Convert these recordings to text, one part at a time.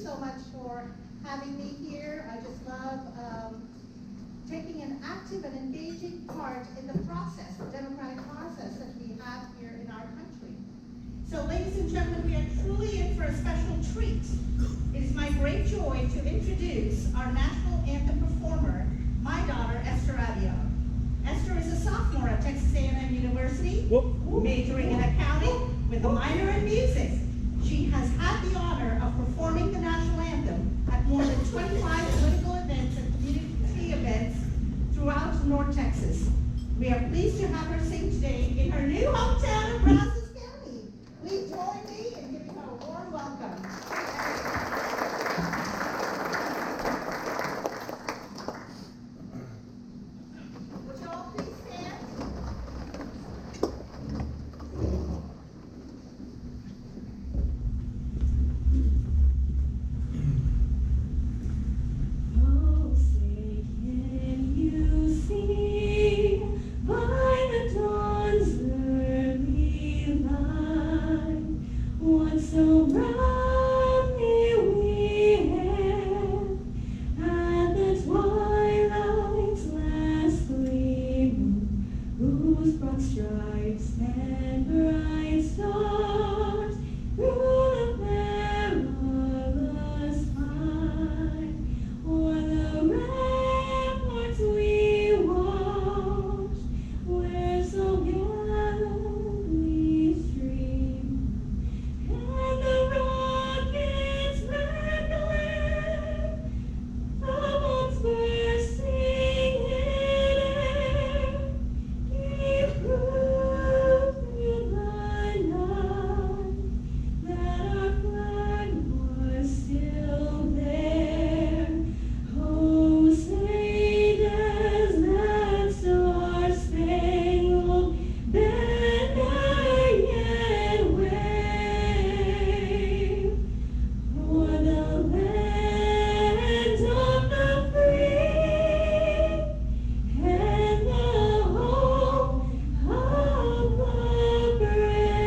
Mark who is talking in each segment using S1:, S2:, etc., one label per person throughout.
S1: so much for having me here. I just love taking an active and engaging part in the process, the democratic process that we have here in our country. So, ladies and gentlemen, we are truly in for a special treat. It is my great joy to introduce our National Anthem performer, my daughter, Esther Avio. Esther is a sophomore at Texas A&M University, majoring in accounting with a minor in music. She has had the honor of performing the National Anthem at more than 25 political events and community events throughout North Texas. We are pleased to have her sing today in her new hometown of Brazos County. Please join me in giving her a warm welcome. Would you all please stand?
S2: Oh, say, can you see by the dawn's early light what so proudly we hailed at the twilight's last gleam, whose broad stripes and bright stars through the perilous fight o'er the ramparts we watched, where so gallantly streamed, and the rockets' red glare, the bombs bursting in air, gave proof through the night that our flag was still there. Oh, say does that star-spangled banner yet wave o'er the land of the free and the home of the brave?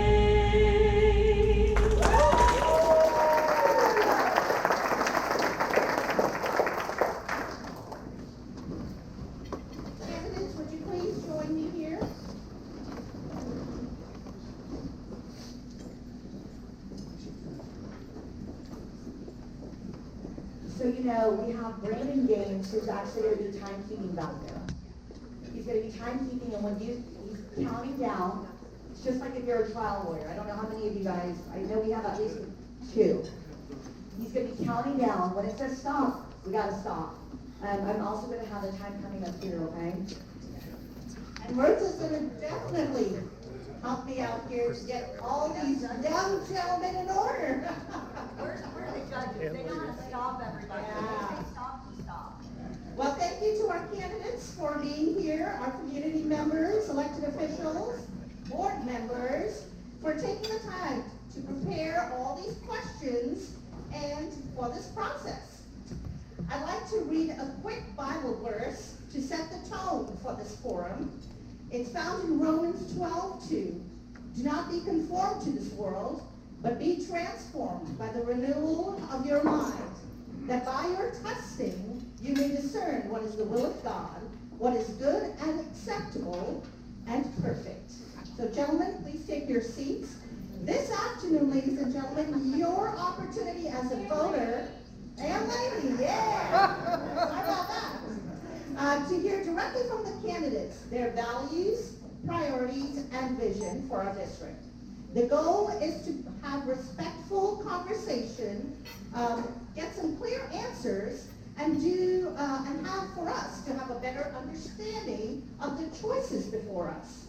S1: Candidates, would you please join me here?
S3: So, you know, we have Brandon Gaines, who's actually going to be timekeeping back there. He's going to be timekeeping, and when he's counting down, it's just like if you're a trial lawyer. I don't know how many of you guys, I know we have at least 2. He's going to be counting down. When it says stop, we got to stop. I'm also going to have the time coming up here, okay?
S1: And Mirtha's going to definitely help me out here to get all these young gentlemen in order.
S4: Where's the judges? They know how to stop everybody.
S1: Yeah.
S4: When they say stop, we stop.
S1: Well, thank you to our candidates for being here, our community members, elected officials, board members, for taking the time to prepare all these questions and for this process. I'd like to read a quick Bible verse to set the tone for this forum. It's found in Romans 12:2. Do not be conformed to this world, but be transformed by the renewal of your mind, that by your testing you may discern what is the will of God, what is good and acceptable and perfect. So, gentlemen, please take your seats. This afternoon, ladies and gentlemen, your opportunity as a voter and lady, yeah, sorry about that, to hear directly from the candidates their values, priorities, and vision for our district. The goal is to have respectful conversation, get some clear answers, and have for us to have a better understanding of the choices before us.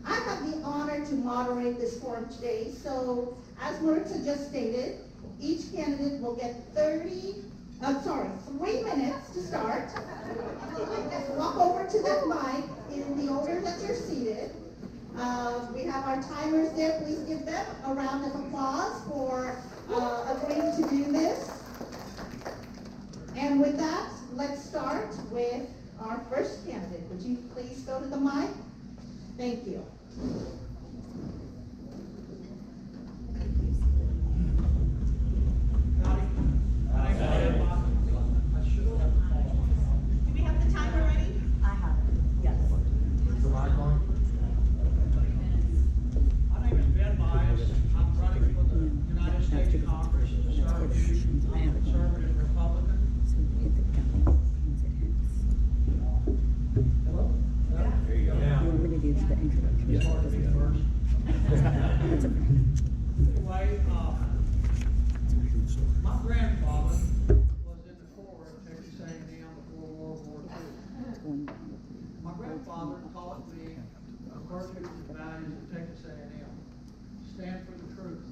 S1: I have the honor to moderate this forum today, so as Maritza just stated, each candidate will get 3 minutes to start. Just walk over to that mic in the order that you're seated. We have our timers there. Please give them a round of applause for agreeing to do this. And with that, let's start with our first candidate. Would you please go to the mic? Thank you.
S5: Howdy. My grandfather was in the Corps at Texas A&M before World War II. My grandfather taught me the virtues and values of Texas A&M. Stand for the truth,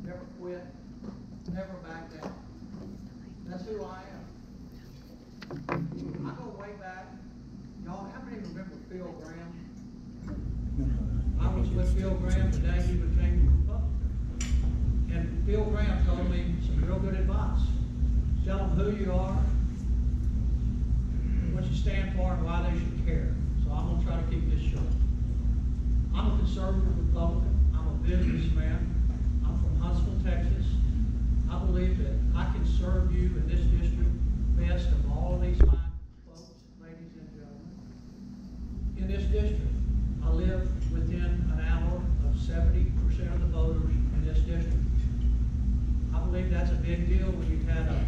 S5: never quit, never back down. That's who I am. I go way back. Y'all, how many remember Phil Graham? I was with Phil Graham the day he became Republican. And Phil Graham told me some real good advice. Tell them who you are, what you stand for, and why they should care. So I'm going to try to keep this short. I'm a conservative Republican. I'm a businessman. I'm from Huntsville, Texas. I believe that I can serve you in this district best of all of these fine folks, ladies and gentlemen. In this district, I live within an hour of 70% of the voters in this district. I believe that's a big deal when you've had a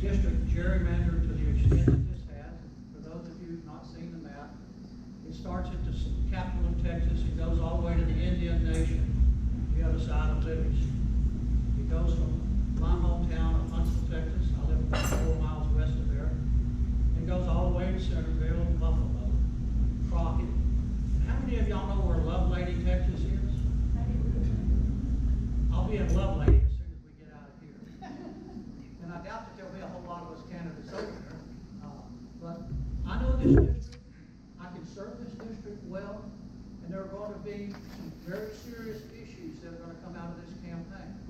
S5: district gerrymandered to the extent that this has. For those of you who've not seen the map, it starts at the capital of Texas and goes all the way to the Indian Nation, the other side of Livingston. It goes from my hometown of Huntsville, Texas. I live about 4 miles west of there. And goes all the way to Centerville, Buffalo, Crockett. And how many of y'all know where Lovelady, Texas is? I'll be in Lovelady as soon as we get out of here. And I doubt that there'll be a whole lot of us candidates over there. But I know this district. I can serve this district well. And there are going to be some very serious issues that are going to come out of this campaign.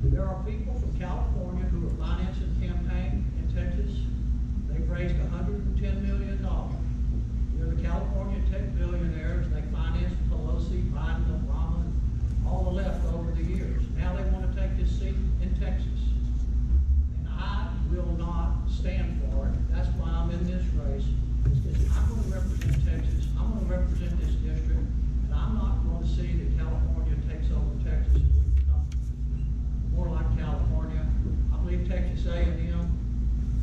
S5: There are people from California who are financing the campaign in Texas. They've raised $110 million. They're the California tech billionaires. They financed Pelosi, Biden, Obama, and all the left over the years. Now they want to take this seat in Texas. And I will not stand for it. That's why I'm in this race. It's because I'm going to represent Texas. I'm going to represent this district. And I'm not going to see that California takes over Texas. More like California. I believe Texas A&M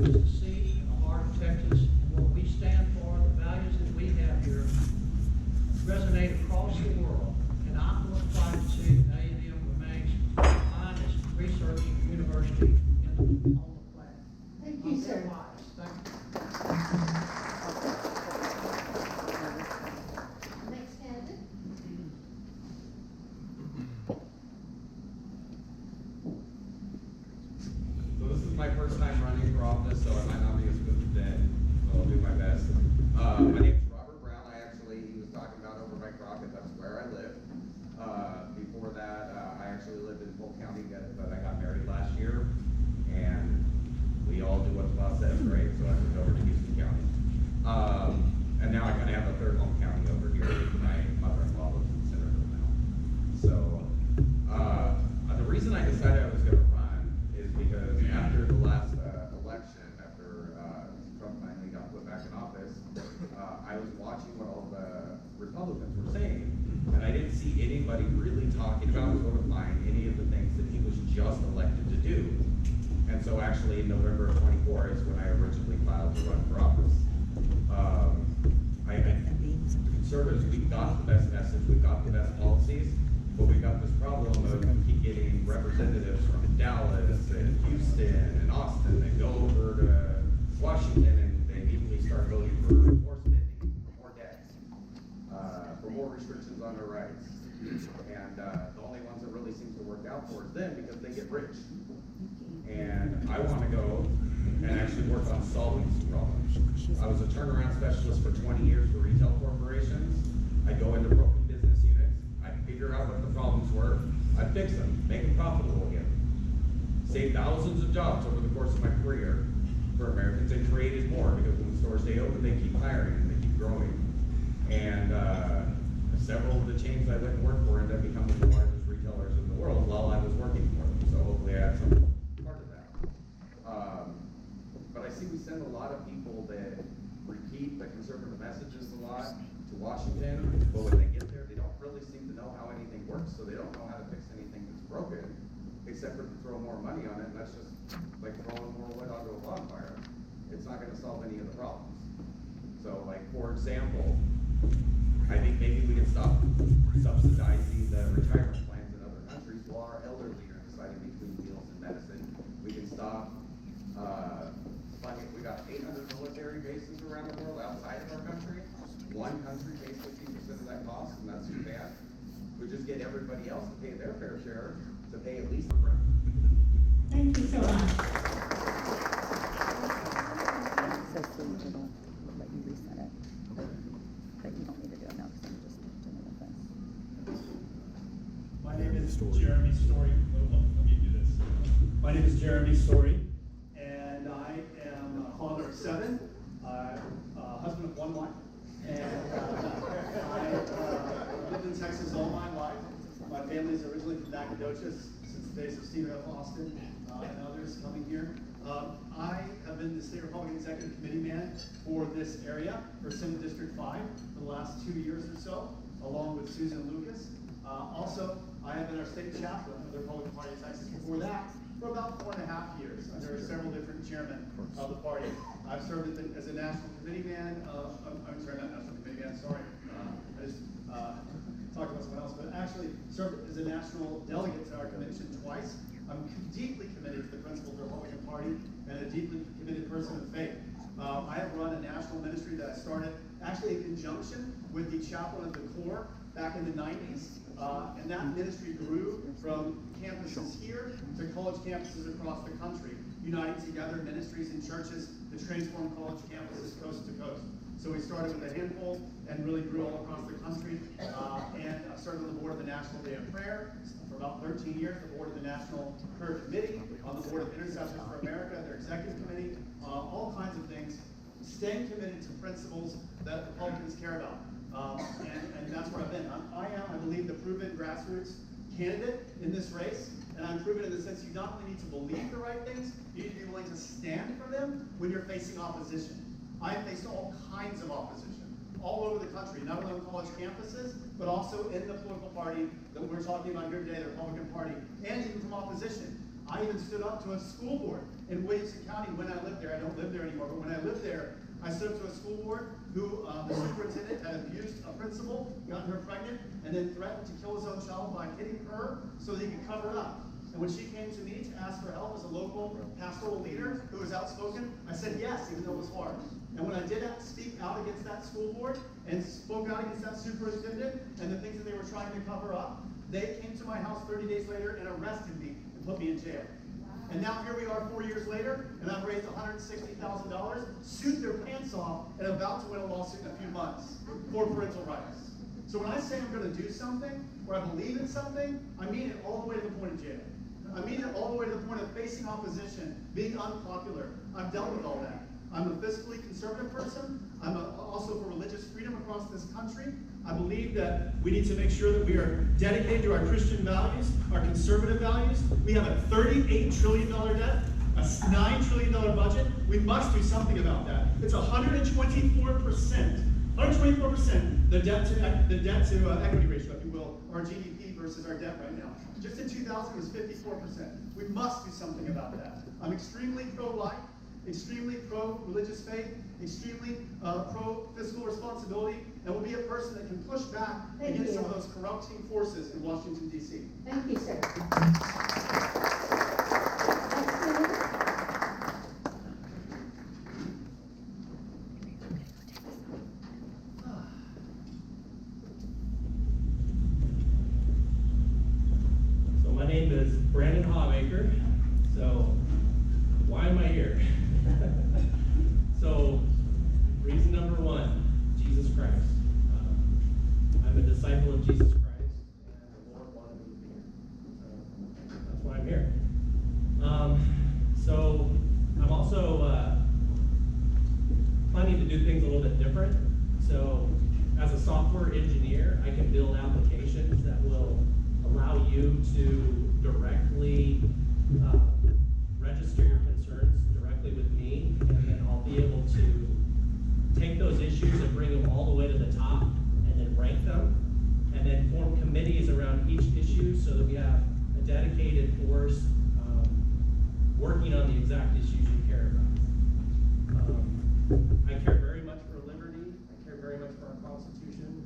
S5: is the seed in the heart of Texas. And what we stand for, the values that we have here, resonate across the world. And I'm going to try to see that A&M remains the finest research university on the planet.
S1: Thank you, sir.
S5: Thank you.
S1: Next candidate.
S6: So this is my first time running for office, so I might not be as good as Ben, so I'll do my best. My name is Robert Brown. He was talking about over by Crockett, that's where I live. Before that, I actually lived in Polk County, but I got married last year, and we all do what the boss says, right? So I moved over to Houston County. And now I kind of have a third home county over here. My mother-in-law lives in Centerville now. So the reason I decided I was going to run is because after the last election, after Trump finally got put back in office, I was watching what all the Republicans were saying, and I didn't see anybody really talking about or find any of the things that he was just elected to do. And so actually in November of 24 is when I originally filed to run for office. Conservatives, we've got the best message, we've got the best policies, but we've got this problem of keep getting representatives from Dallas and Houston and Austin that go over to Washington and they immediately start voting for more spending, for more debt, for more restrictions on their rights. And the only ones that really seem to work out for is them because they get rich. And I want to go and actually work on solving some problems. I was a turnaround specialist for 20 years for retail corporations. I'd go into broken business units. I'd figure out what the problems were. I'd fix them, make them profitable again. Saved thousands of jobs over the course of my career for Americans and created more because when the stores stay open, they keep hiring and they keep growing. And several of the chains I went and worked for ended up becoming the largest retailers in the world while I was working for them. So hopefully I had some part of that. But I see we send a lot of people that repeat the conservative messages a lot to Washington, but when they get there, they don't really seem to know how anything works, so they don't know how to fix anything that's broken, except for to throw more money on it, and that's just like throwing more wood onto a bonfire. It's not going to solve any of the problems. So, like, for example, I think maybe we can stop subsidizing the retirement plans in other countries while our elderly are deciding between meals and one country pays 15% of that cost, and that's too bad. We just get everybody else to pay their fair share, to pay at least the rent.
S2: Thank you so much.
S7: So soon it'll let you reset it. But you don't need to do it now because I'm just doing it with this.
S8: My name is Jeremy Story. Let me do this. My name is Jeremy Story, and I am a father of 7, husband of 1 wife, and I lived in Texas all my life. My family is originally from Nacogdoches since the days of Stephen F. Austin and others coming here. I have been the State Republican Executive Committee man for this area, for Senate District 5, for the last 2 years or so, along with Susan Lucas. Also, I have been our state chaplain of the Republican Party of Texas before that for about 4.5 years under several different chairmen of the party. I've served as a national committee man, I'm sorry, not national committee man, sorry. I just talked about someone else, but actually served as a national delegate to our convention twice. I'm deeply committed to the principles of the Republican Party and a deeply committed person of faith. I have run a national ministry that I started actually in conjunction with the chaplain of the Corps back in the 90s. And that ministry grew from campuses here to college campuses across the country, uniting together ministries and churches to transform college campuses coast to coast. So we started with a handful and really grew all across the country. And I served on the board of the National Day of Prayer for about 13 years, the board of the National Prayer Committee, on the board of Intercessors for America, their executive committee, all kinds of things, staying committed to principles that Republicans care about. And that's where I've been. I am, I believe, the proven grassroots candidate in this race. And I'm proven in the sense you not only need to believe the right things, you need to be willing to stand for them when you're facing opposition. I've faced all kinds of opposition all over the country, not only on college campuses, but also in the political party that we're talking about here today, the Republican Party, and even from opposition. I even stood up to a school board in Williamson County when I lived there. I don't live there anymore, but when I lived there, I stood up to a school board who the superintendent had abused a principal, gotten her pregnant, and then threatened to kill his own child by hitting her so that he could cover it up. And when she came to me to ask for help as a local pastoral leader who was outspoken, I said yes, even though it was hard. And when I did speak out against that school board and spoke out against that superintendent and the things that they were trying to cover up, they came to my house 30 days later and arrested me and put me in jail. And now here we are 4 years later, and I've raised $160,000, sued their pants off, and about to win a lawsuit in a few months for parental rights. So when I say I'm going to do something, or I believe in something, I mean it all the way to the point of jail. I mean it all the way to the point of facing opposition, being unpopular. I've dealt with all that. I'm a fiscally conservative person. I'm also for religious freedom across this country. I believe that we need to make sure that we are dedicated to our Christian values, our conservative values. We have a $38 trillion debt, a $9 trillion budget. We must do something about that. It's 124%. 124% the debt to equity ratio, if you will, our GDP versus our debt right now. Just in 2000 it was 54%. We must do something about that. I'm extremely pro-life, extremely pro-religious faith, extremely pro-fiscal responsibility, and will be a person that can push back against some of those corrupting forces in Washington, D.C.
S1: Thank you, sir.
S9: So my name is Hawbaker. So why am I here? So reason number 1, Jesus Christ. I'm a disciple of Jesus Christ, and the Lord wanted me to be here. So that's why I'm here. So I'm also planning to do things a little bit different. So as a software engineer, I can build applications that will allow you to directly register your concerns directly with me, and then I'll be able to take those issues and bring them all the way to the top, and then rank them, and then form committees around each issue so that we have a dedicated force working on the exact issues you care about. I care very much for liberty. I care very much for our Constitution.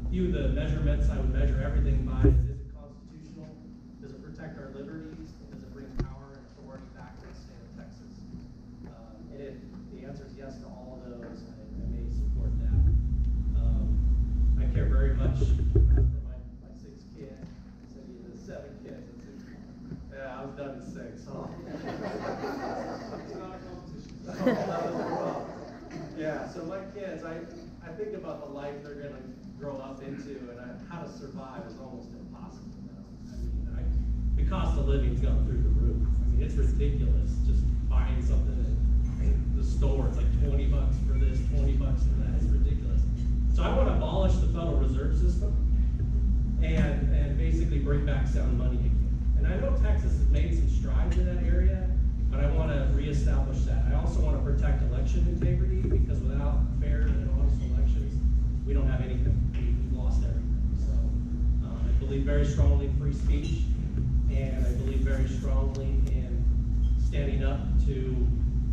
S9: A few of the measurements I would measure everything by is it constitutional? Does it protect our liberties? Does it bring power and authority back to the state of Texas? And if the answer is yes to all of those, I may support that. was done at 6, huh?
S8: It's not a competition.
S9: Oh, that was rough. Yeah, so my kids, I think about the life they're gonna grow up into, and how to survive is almost impossible now. I mean, the cost of living's gone through the roof. I mean, it's ridiculous just buying something at the store. It's like $20 for this, $20 for that. It's ridiculous. So I want to abolish the Federal Reserve System and basically bring back sound money again. And I know Texas has made some strides in that area, but I want to reestablish that. I also want to protect election integrity, because without fair and honest elections, we don't have anything. We've lost everything. So I believe very strongly in free speech, and I believe very strongly in standing up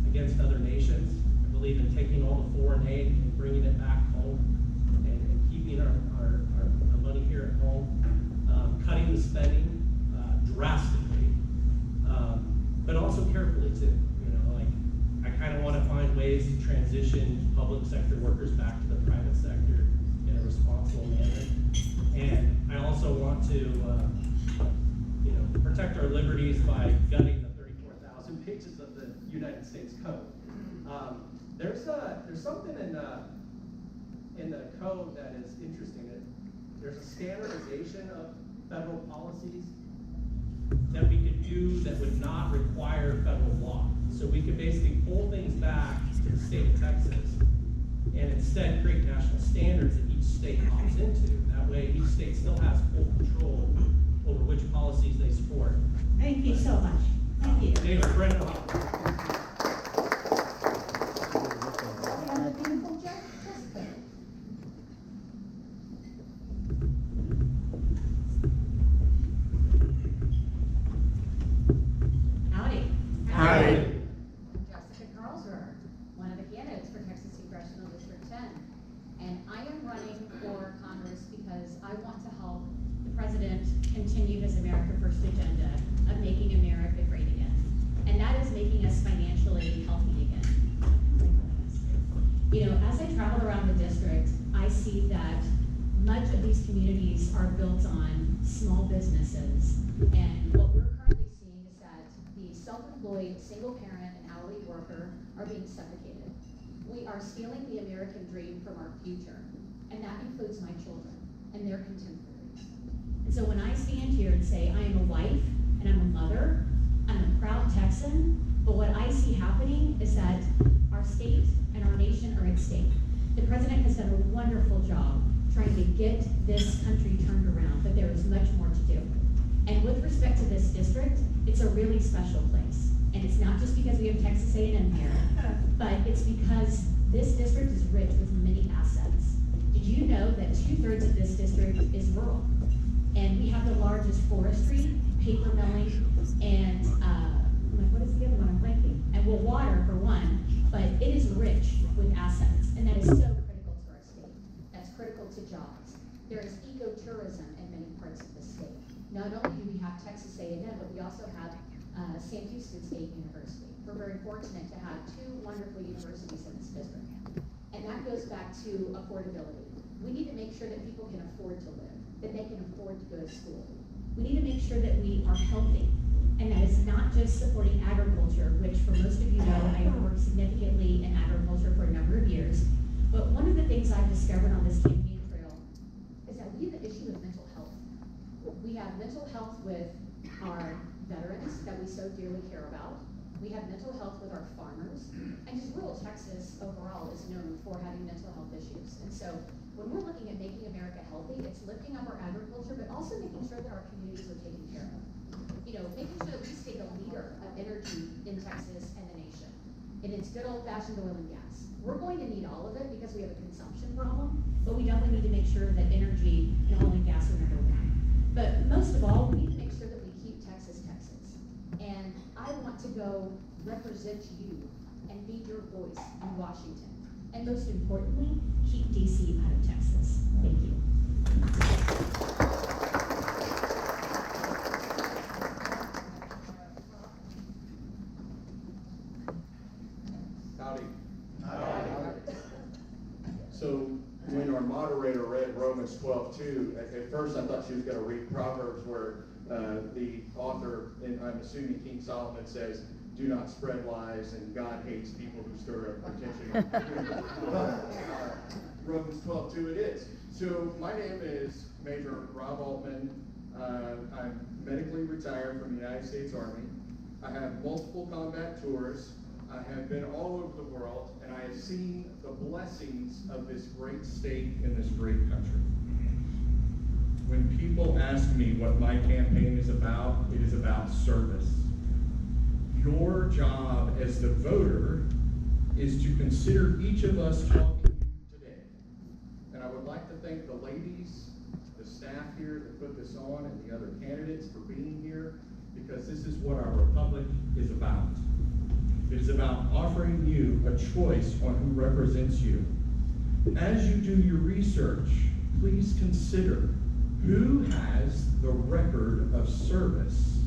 S9: against other nations. I believe in taking all the foreign aid and bringing it back home, and keeping our money here at home, cutting the spending drastically, but also carefully too. You know, like, I kind of want to find ways to transition public sector workers back to the private sector in a responsible manner. And I also want to, protect our liberties by gutting the 34,000 pages of the United States Code. There's something in the code that is interesting. There's a standardization of federal policies that we could do that would not require federal law. So we could basically pull things back to the state of Texas and instead create national standards that each state opts into. That way each state still has full control over which policies they support.
S2: Thank you so much. Thank you.
S9: David, Brenda.
S1: We have the beautiful Jessica.
S10: Howdy.
S11: Howdy.
S10: I'm Jessica Karlsruher, one of the candidates for Texas Congressional District 10. And I am running for Congress because I want to help the president continue his America First agenda of making America great again. And that is making us financially healthy again. You know, as I travel around the district, I see that much of these communities are built on small businesses. And what we're currently seeing is that the self-employed, single parent, and hourly worker are being suffocated. We are stealing the American dream from our future. And that includes my children and their contemporaries. And so when I stand here and say I am a wife and I'm a mother, I'm a proud Texan, but what I see happening is that our state and our nation are at stake. The president has done a wonderful job trying to get this country turned around, but there is much more to do. And with respect to this district, it's a really special place. And it's not just because we have Texas A&M here, but it's because this district is rich with many assets. Did you know that 2/3 of this district is rural? And we have the largest forestry, paper milling, and what is the other one I'm blanking? And well, water for one, but it is rich with assets, and that is so critical to our state. That's critical to jobs. There is ecotourism in many parts of the state. Not only do we have Texas A&M, but we also have Sam Houston State University. We're very fortunate to have 2 wonderful universities in this district. And that goes back to affordability. We need to make sure that people can afford to live, that they can afford to go to school. We need to make sure that we are healthy. And that is not just supporting agriculture, which for most of you know, I have worked significantly in agriculture for a number of years. But one of the things I've discovered on this campaign trail is that we have an issue with mental health. We have mental health with our veterans that we so dearly care about. We have mental health with our farmers. And just rural Texas overall is known for having mental health issues. And so when we're looking at making America healthy, it's lifting up our agriculture, but also making sure that our communities are taken care of. You know, making sure that we stay the leader of energy in Texas and the nation. And it's good old-fashioned oil and gas. We're going to need all of it because we have a consumption problem, but we definitely need to make sure that energy and oil and gas are number one. But most of all, we need to make sure that we keep Texas, Texas. And I want to go represent you and be your voice in Washington. And most importantly, keep DC out of Texas. Thank you.
S11: Howdy. So when our moderator read Romans 12:2, at first I thought she was going to read Proverbs where the author I'm assuming King Solomon says, do not spread lies, and God hates people who stir up contention. Romans 12:2 it is. So my name is Major Rob Altman. I'm medically retired from the United States Army. I have multiple combat tours. I have been all over the world, and I have seen the blessings of this great state and this great country. When people ask me what my campaign is about, it is about service. Your job as the voter is to consider each of us talking to you today. And I would like to thank the ladies, the staff here that put this on, and the other candidates for being here, because this is what our republic is about. It is about offering you a choice on who represents you. As you do your research, please consider who has the record of service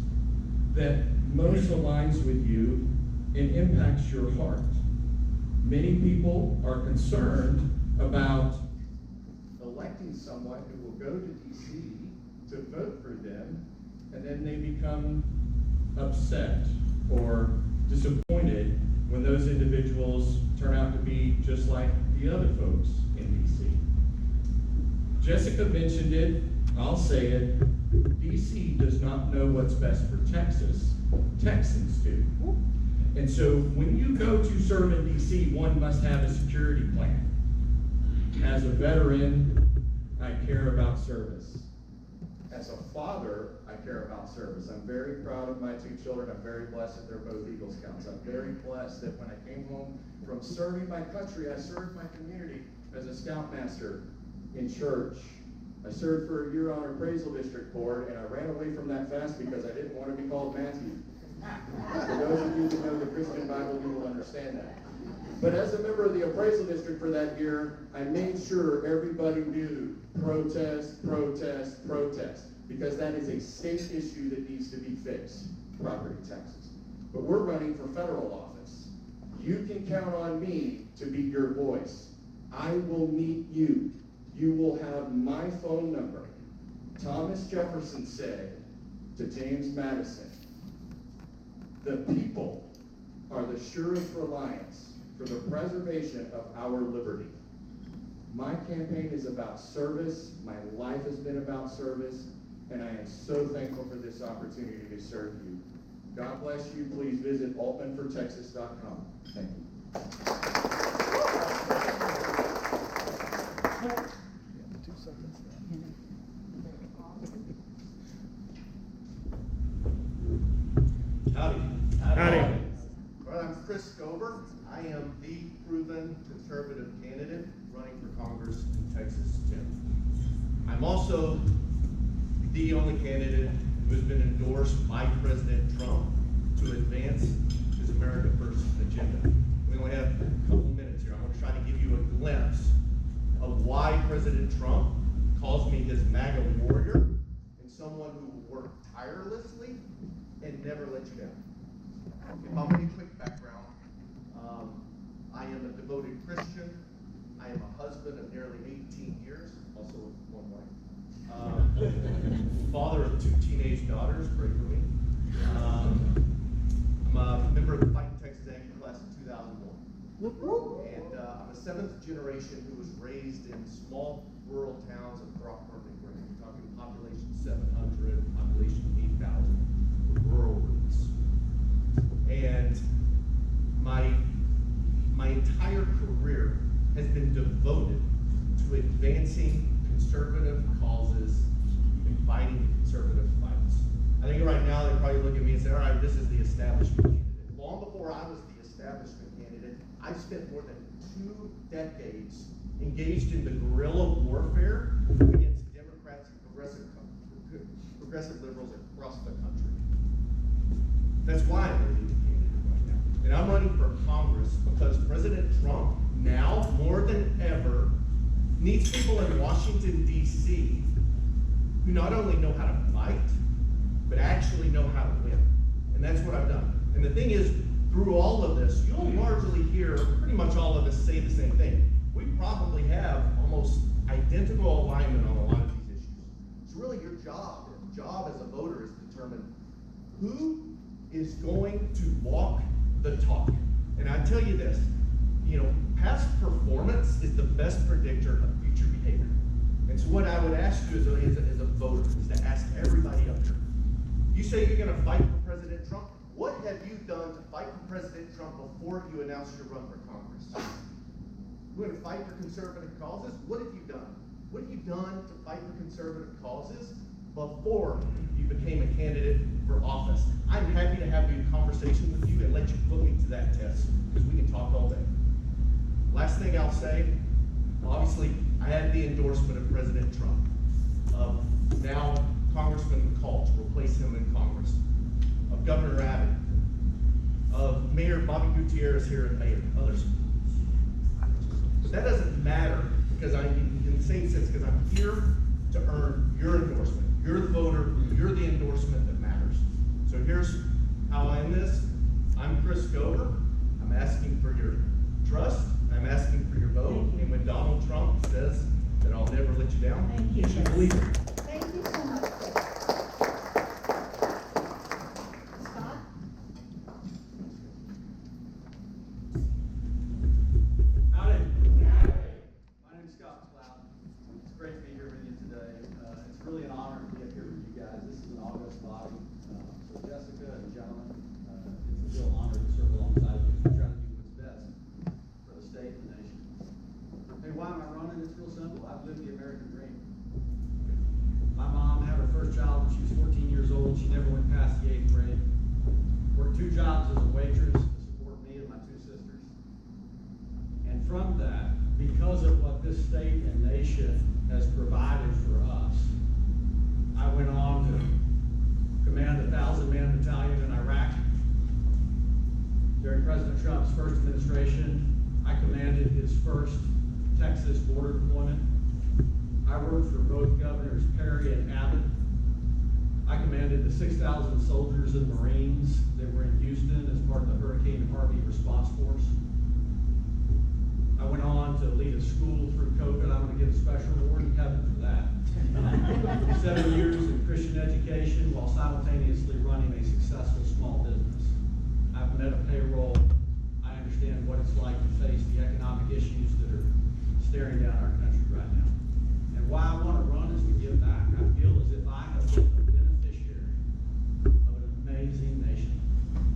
S11: that most aligns with you and impacts your heart. Many people are concerned about electing someone who will go to DC to vote for them, and then they become upset or disappointed when those individuals turn out to be just like the other folks in DC. Jessica mentioned it, I'll say it, DC does not know what's best for Texas. Texans do. And so when you go to serve in DC, one must have a security plan. As a veteran, I care about service. As a father, I care about service. I'm very proud of my two children. I'm very blessed that they're both Eagle Scouts. I'm very blessed that when I came home from serving my country, I served my community as a Scoutmaster in church. I served for a year on our appraisal district board, and I ran away from that fast because I didn't want to be called Matthew. For those of you who know the Christian Bible, you will understand that. But as a member of the appraisal district for that year, I made sure everybody knew protest, protest, protest, because that is a state issue that needs to be fixed, property taxes. But we're running for federal office. You can count on me to be your voice. I will meet you. You will have my phone number. Thomas Jefferson said to James Madison, the people are the surest reliance for the preservation of our liberty. My campaign is about service. My life has been about service, and I am so thankful for this opportunity to serve you. God bless you. Please visit altmanfortexas.com. Thank you.
S6: Howdy.
S12: Howdy. Well, I'm Chris Gober. I am the proven conservative candidate running for Congress in Texas 10. I'm also the only candidate who has been endorsed by President Trump to advance his America First agenda. We only have a couple minutes here. I'm going to try to give you a glimpse of why President Trump calls me his MAGA warrior and someone who will work tirelessly and never let you down. If I'll give you a quick background, I am a devoted Christian. I am a husband of nearly 18 years, also with one wife. Father of 2 teenage daughters, pray for me. I'm a member of the Fighting Texas Angel class of 2001. And I'm a 7th generation who was raised in small rural towns of Karlsruher. We're talking population 700, population 8,000, rural roots. And my entire career has been devoted to advancing conservative causes and fighting conservative fights. I think right now they probably look at me and say, all right, this is the establishment candidate. Long before I was the establishment candidate, I spent more than 2 decades engaged in the guerrilla warfare against Democrats and progressive liberals across the country. That's why I'm running the candidate right now. And I'm running for Congress because President Trump, now more than ever, needs people in Washington, D.C. who not only know how to fight, but actually know how to win. And that's what I've done. And the thing is, through all of this, you'll largely hear pretty much all of us say the same thing. We probably have almost identical alignment on a lot of these issues. It's really your job. Your job as a voter is to determine who is going to walk the talk. And I tell you this, past performance is the best predictor of future behavior. And so what I would ask you as a voter is to ask everybody up here. You say you're gonna fight for President Trump. What have you done to fight for President Trump before you announced your run for Congress? You're gonna fight for conservative causes? What have you done? What have you done to fight for conservative causes before you became a candidate for office? I'm happy to have a conversation with you and let you put me to that test, because we can talk all day. Last thing I'll say, obviously, I had the endorsement of President Trump, of now Congressman McCall to replace him in Congress, of Governor Abbott, of Mayor Bobby Gutierrez here and Mayor, others. But that doesn't matter, because in the same sense, because I'm here to earn your endorsement. You're the voter, you're the endorsement that matters. So here's how I end this. I'm Chris Gober. I'm asking for your trust. I'm asking for your vote. And when Donald Trump says that I'll never let you down,
S2: Thank you.
S12: should believe it.
S1: Thank you so much. Scott?
S13: Howdy. My name's Scott MacLeod. It's great to be here with you today. It's really an honor to be up here with you guys. This is an august body. So Jessica and gentlemen, it's a real honor to serve alongside you. We try to do what's best for the state and the nation. Hey, why am I running? It's real simple. I've lived the American dream. My mom had her first child when she was 14 years old. She never went past the 8th grade. Worked 2 jobs as a waitress to support me and my 2 sisters. And from that, because of what this state and nation has provided for us, I went on to command a 1,000-man battalion in Iraq. During President Trump's first administration, I commanded his first Texas border deployment. I worked for both Governors Perry and Abbott. I commanded the 6,000 soldiers and Marines that were in Houston as part of the Hurricane Harvey response force. I went on to lead a school through COVID. I'm going to get a special award in heaven for that. 7 years in Christian education while simultaneously running a successful small business. I've met a payroll. I understand what it's like to face the economic issues that are staring down our country right now. And why I want to run is to give back. I feel as if I have been a beneficiary of an amazing nation.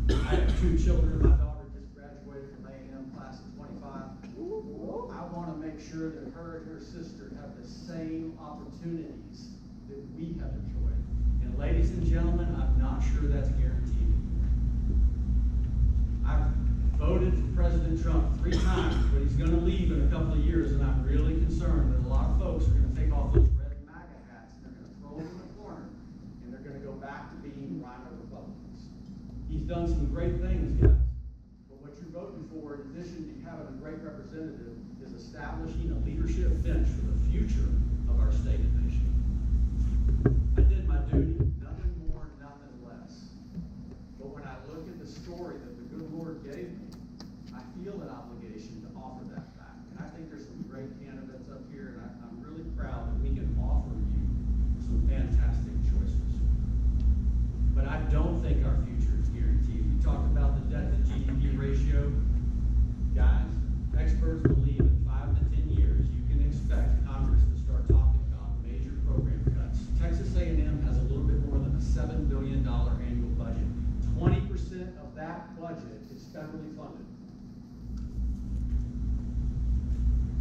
S13: I have 2 children. My daughter just graduated from A&M class of 25. I want to make sure that her and her sister have the same opportunities that we have enjoyed. And ladies and gentlemen, I'm not sure that's guaranteed. I've voted for President Trump 3 times, but he's going to leave in a couple of years, and I'm really concerned that a lot of folks are going to take off those red MAGA hats and they're going to throw them in the corner, and they're going to go back to being Rhino Republicans. He's done some great things, guys. What you're voting for, in addition to having a great representative, is establishing a leadership bench for the future of our state and nation. I did my duty, nothing more, nothing less. But when I look at the story that the good Lord gave me, I feel an obligation to offer that back. And I think there's some great candidates up here, and I'm really proud that we can offer you some fantastic choices. But I don't think our future is guaranteed. We talked about the debt to GDP ratio. Guys, experts believe in 5 to 10 years you can expect Congress to start talking about major program cuts. Texas A&M has a little bit more than a $7 billion annual budget. 20% of that budget is federally funded.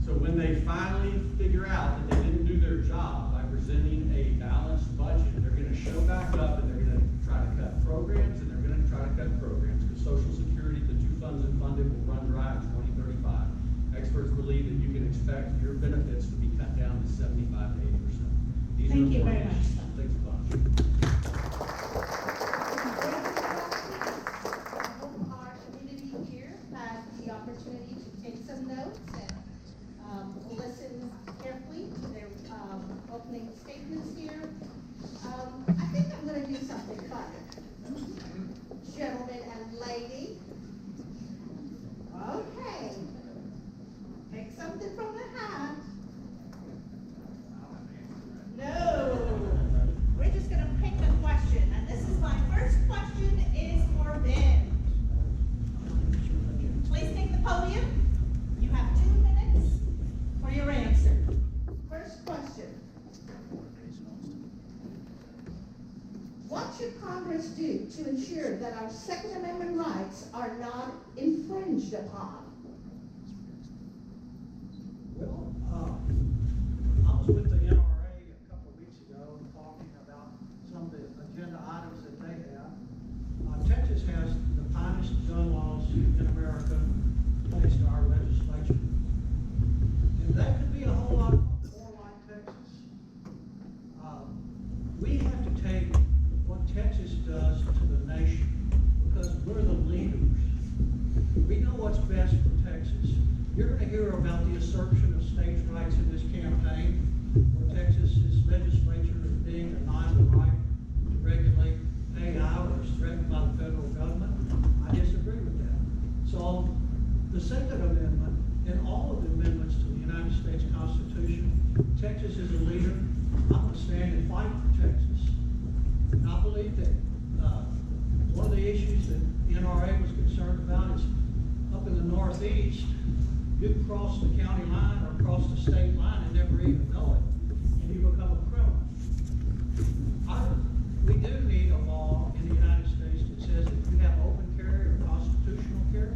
S13: So when they finally figure out that they didn't do their job by presenting a balanced budget, they're going to show back up and they're going to try to cut programs, and they're going to try to cut programs because Social Security, the 2 funds it funded, will run dry in 2035. Experts believe that you can expect your benefits to be cut down to 75 to 80%.
S2: Thank you very much.
S13: Thanks a bunch.
S1: I hope our community here has the opportunity to take some notes and listen carefully to their opening statements here. I think I'm going to do something fun. Gentlemen and lady. Okay. Take something from the hat. No. We're just going to ensure that our Second Amendment rights are not infringed upon?
S5: Well, I was with the NRA a couple of weeks ago talking about some of the agenda items that they have. Texas has the finest gun laws in America, thanks to our legislature. And that could be a whole lot more like Texas. We have to take what Texas does to the nation because we're the leaders. We know what's best for Texas. You're going to hear about the assertion of states' rights in this campaign, where Texas's legislature is being denied the right to regulate AI or is threatened by the federal government. I disagree with that. So the Second Amendment and all of the amendments to the United States Constitution, Texas is a leader. I'm going to stand and fight for Texas. And I believe that one of the issues that the NRA was concerned about is up in the Northeast, you cross the county line or cross the state line and never even know it, and you become a criminal. We do need a law in the United States that says if you have open carry or constitutional carry,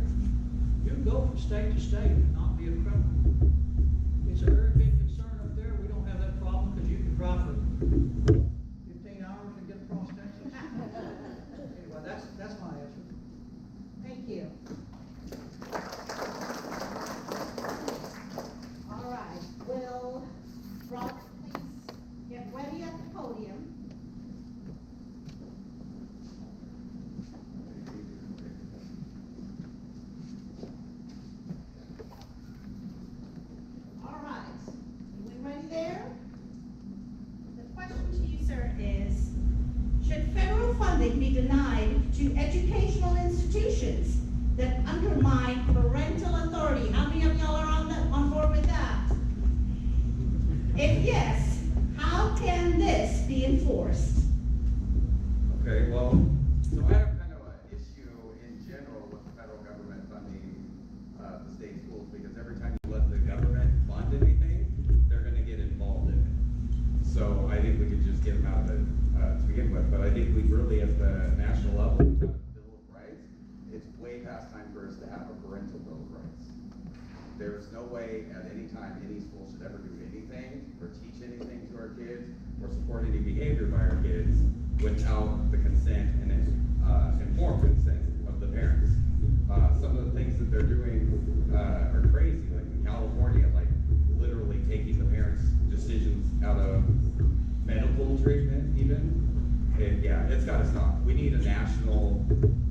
S5: you can go from state to state and not be a criminal. It's a very big concern up there. We don't have that problem because you can drive for 15 hours and get across Texas. Anyway, that's my answer.
S1: Thank you. All right, will Robert please get ready at the podium? All right, are we ready there?
S2: The question to you, sir, is, should federal funding be denied to educational institutions that undermine parental authority? How many of y'all are on board with that? If yes, how can this be enforced?
S6: Okay, well, so I have kind of an issue in general with the federal government funding the state schools, because every time you let the government fund anything, they're going to get involved in it. So I think we could just get them out of it to begin with. But I think we really, at the national level, we've got a Bill of Rights. It's way past time for us to have a parental Bill of Rights. There's no way at any time any school should ever do anything or teach anything to our kids or support any behavior by our kids without the consent and informed consent of the parents. Some of the things that they're doing are crazy, like in California, like literally taking the parents' decisions out of medical treatment even. And yeah, it's got to stop. We need a national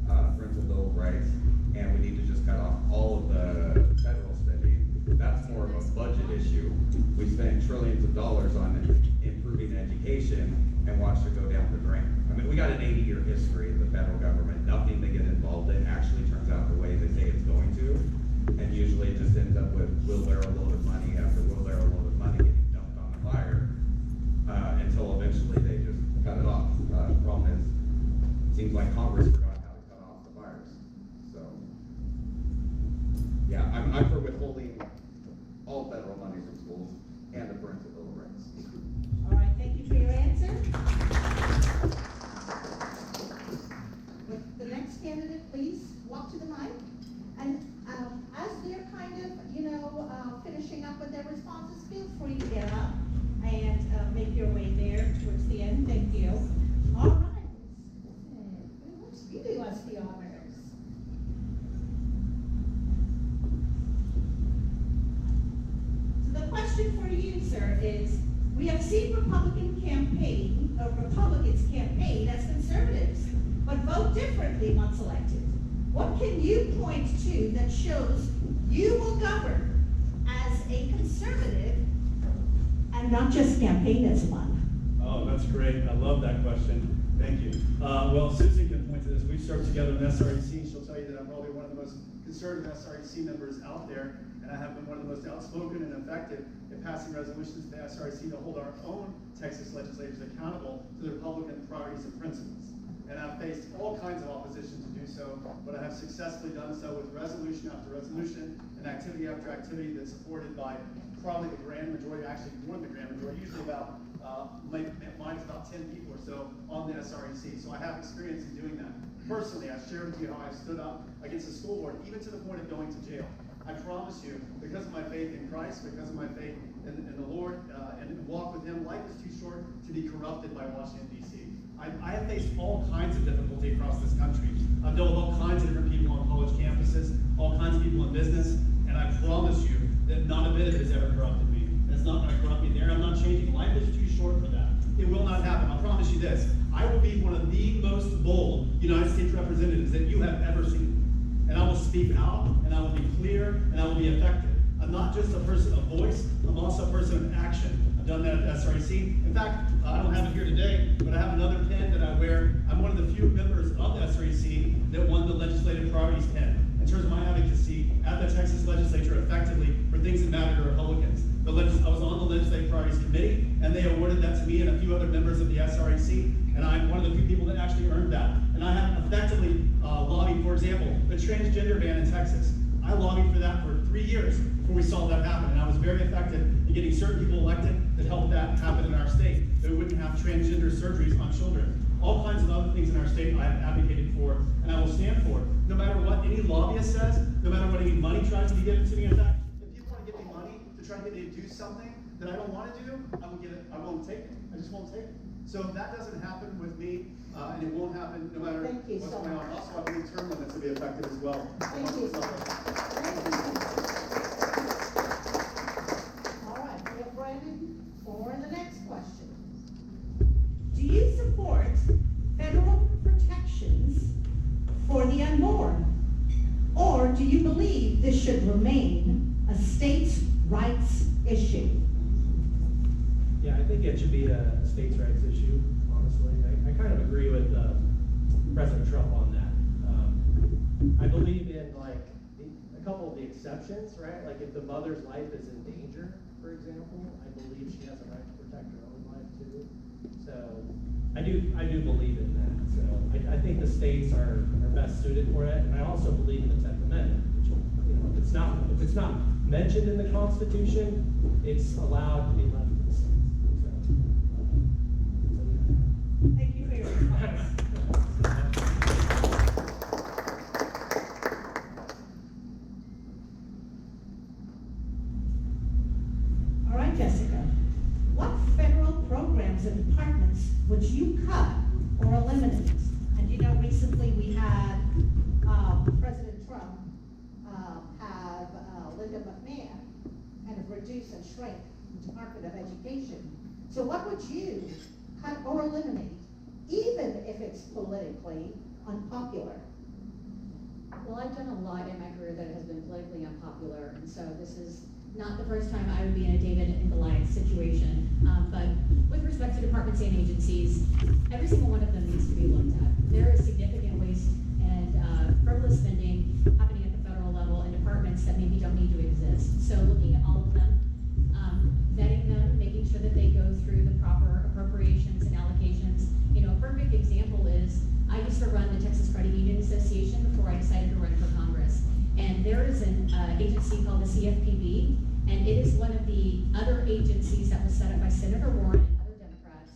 S6: parental Bill of Rights, and we need to just cut off all of the federal spending. That's more of a budget issue. We spend trillions of dollars on improving education and watch it go down the drain. I mean, we got an 80-year history of the federal government. Nothing they get involved in actually turns out the way they say it's going to, and usually it just ends up with wheelbarrow load of money after wheelbarrow load of money getting dumped on the fire until eventually they just cut it off. The problem is, it seems like Congress forgot how to cut off the fires. So, yeah, I'm for withholding all federal money from schools and a parental bill of rights.
S2: All right, thank you for your answer.
S1: Would the next candidate please walk to the mic? And as they're kind of, finishing up with their responses, feel free to get up and make your way there towards the end. Thank you. All right. You do us the honors.
S2: So the question for you, sir, is, we have seen Republicans campaign as conservatives, but vote differently once elected. What can you point to that shows you will govern as a conservative and not just campaign as one?
S8: Oh, that's great. I love that question. Thank you. Well, Susan can point to this. We served together in SREC. She'll tell you that I'm probably one of the most conservative SREC members out there, and I have been one of the most outspoken and effective in passing resolutions to the SREC to hold our own Texas legislators accountable to their Republican priorities and principles. And I've faced all kinds of opposition to do so, but I have successfully done so with resolution after resolution and activity after activity that's supported by probably the grand majority, actually more than the grand majority, usually about, mine is about 10 people or so on the SREC. So I have experience in doing that. personally, I shared with you how I stood up against the school board, even to the point of going to jail. I promise you, because of my faith in Christ, because of my faith in the Lord, and walk with Him, life is too short to be corrupted by Washington, D.C. I have faced all kinds of difficulty across this country. I've dealt with all kinds of different people on college campuses, all kinds of people in business, and I promise you that not a bit of it has ever corrupted me. And it's not going to corrupt me there. I'm not changing. Life is too short for that. It will not happen. I'll promise you this. I will be one of the most bold United States representatives that you have ever seen. And I will speak out, and I will be clear, and I will be effective. I'm not just a person of voice, I'm also a person of action. I've done that at SREC. In fact, I don't have it here today, but I have another pen that I wear. I'm one of the few members of the SREC that won the Legislative Priorities pen in terms of my advocacy at the Texas Legislature effectively for things that matter to Republicans. I was on the Legislative Priorities Committee, and they awarded that to me and a few other members of the SREC, and I'm one of the few people that actually earned that. And I have effectively lobbied, for example, the transgender ban in Texas. I lobbied for that for 3 years before we saw that happen, and I was very effective in getting certain people elected that helped that happen in our state, that we wouldn't have transgender surgeries on children. All kinds of other things in our state I have advocated for, and I will stand for. No matter what any lobbyist says, no matter what any money tries to be given to me. In fact, if people want to give me money to try to get me to do something that I don't want to do, I will get it. I won't take it. I just won't take it. So that doesn't happen with me, and it won't happen no matter what's going on. Also, I believe term limits will be effective as well.
S1: Thank you. All right, we have Brandon for the next question.
S2: Do you support federal protections for the unborn? Or do you believe this should remain a states' rights issue?
S9: Yeah, I think it should be a states' rights issue, honestly. I kind of agree with President Trump on that. I believe in a couple of the exceptions, right? Like if the mother's life is in danger, for example, I believe she has a right to protect her own life too. So I do believe in that. So I think the states are best suited for it, and I also believe in the 10th Amendment, which if it's not mentioned in the Constitution, it's allowed to be left to the states.
S2: Thank you for your response. All right, Jessica. What federal programs and departments would you cut or eliminate? And you know, recently we had
S1: President Trump have Linda McMahon kind of reduce and shrink the Department of Education. So what would you cut or eliminate, even if it's politically unpopular?
S10: Well, I've done a lot in my career that has been politically unpopular, and so this is not the first time I would be in a David and Goliath situation. But with respect to departments and agencies, every single one of them needs to be looked at. There is significant waste and frivolous spending happening at the federal level in departments that maybe don't need to exist. So looking at all of them, vetting them, making sure that they go through the proper appropriations and allocations. You know, a perfect example is I used to run the Texas Credit Union Association before I decided to run for Congress. And there is an agency called the CFPB, and it is one of the other agencies that was set up by Senator Warren and other Democrats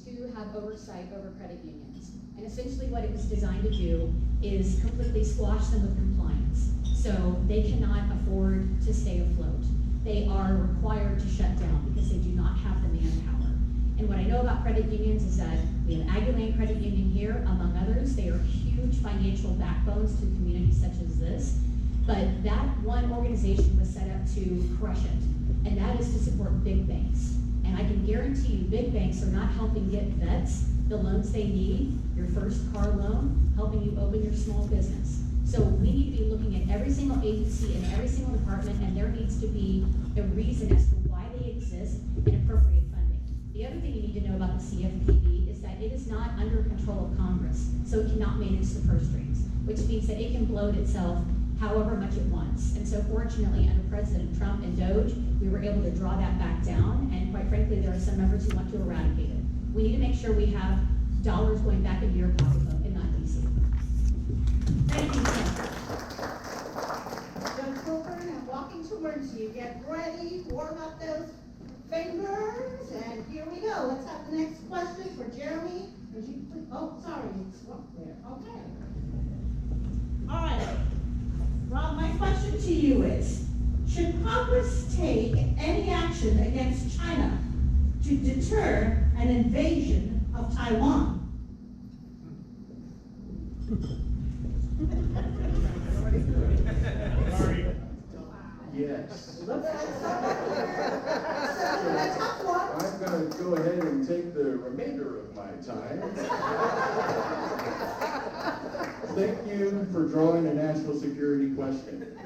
S10: to have oversight over credit unions. And essentially what it was designed to do is completely squash them with compliance. So they cannot afford to stay afloat. They are required to shut down because they do not have the manpower. And what I know about credit unions is that we have Aggieland Credit Union here, among others. They are huge financial backbones to communities such as this. But that one organization was set up to crush it, and that is to support big banks. And I can guarantee you big banks are not helping get vets the loans they need, your first car loan, helping you open your small business. So we need to be looking at every single agency and every single department, and there needs to be a reason as to why they exist and appropriate funding. The other thing you need to know about the CFPB is that it is not under control of Congress, so it cannot manage the purse strings, which means that it can bloat itself however much it wants. And so fortunately, under President Trump and DOGE, we were able to draw that back down, and quite frankly, there are some members who want to eradicate it. We need to make sure we have dollars going back into your pocketbook and not DC. Thank you,
S1: Judge Gober, I'm walking towards you. Get ready, warm up those fingers, and here we go. Let's have the next question for Jeremy. Oh, sorry, it's up there. Okay.
S2: to you is, should Congress take any action against China to deter an invasion of Taiwan?
S11: Yes.
S1: That's a tough one.
S11: I'm going to go ahead and take the remainder of my time. Thank you for drawing a national security question.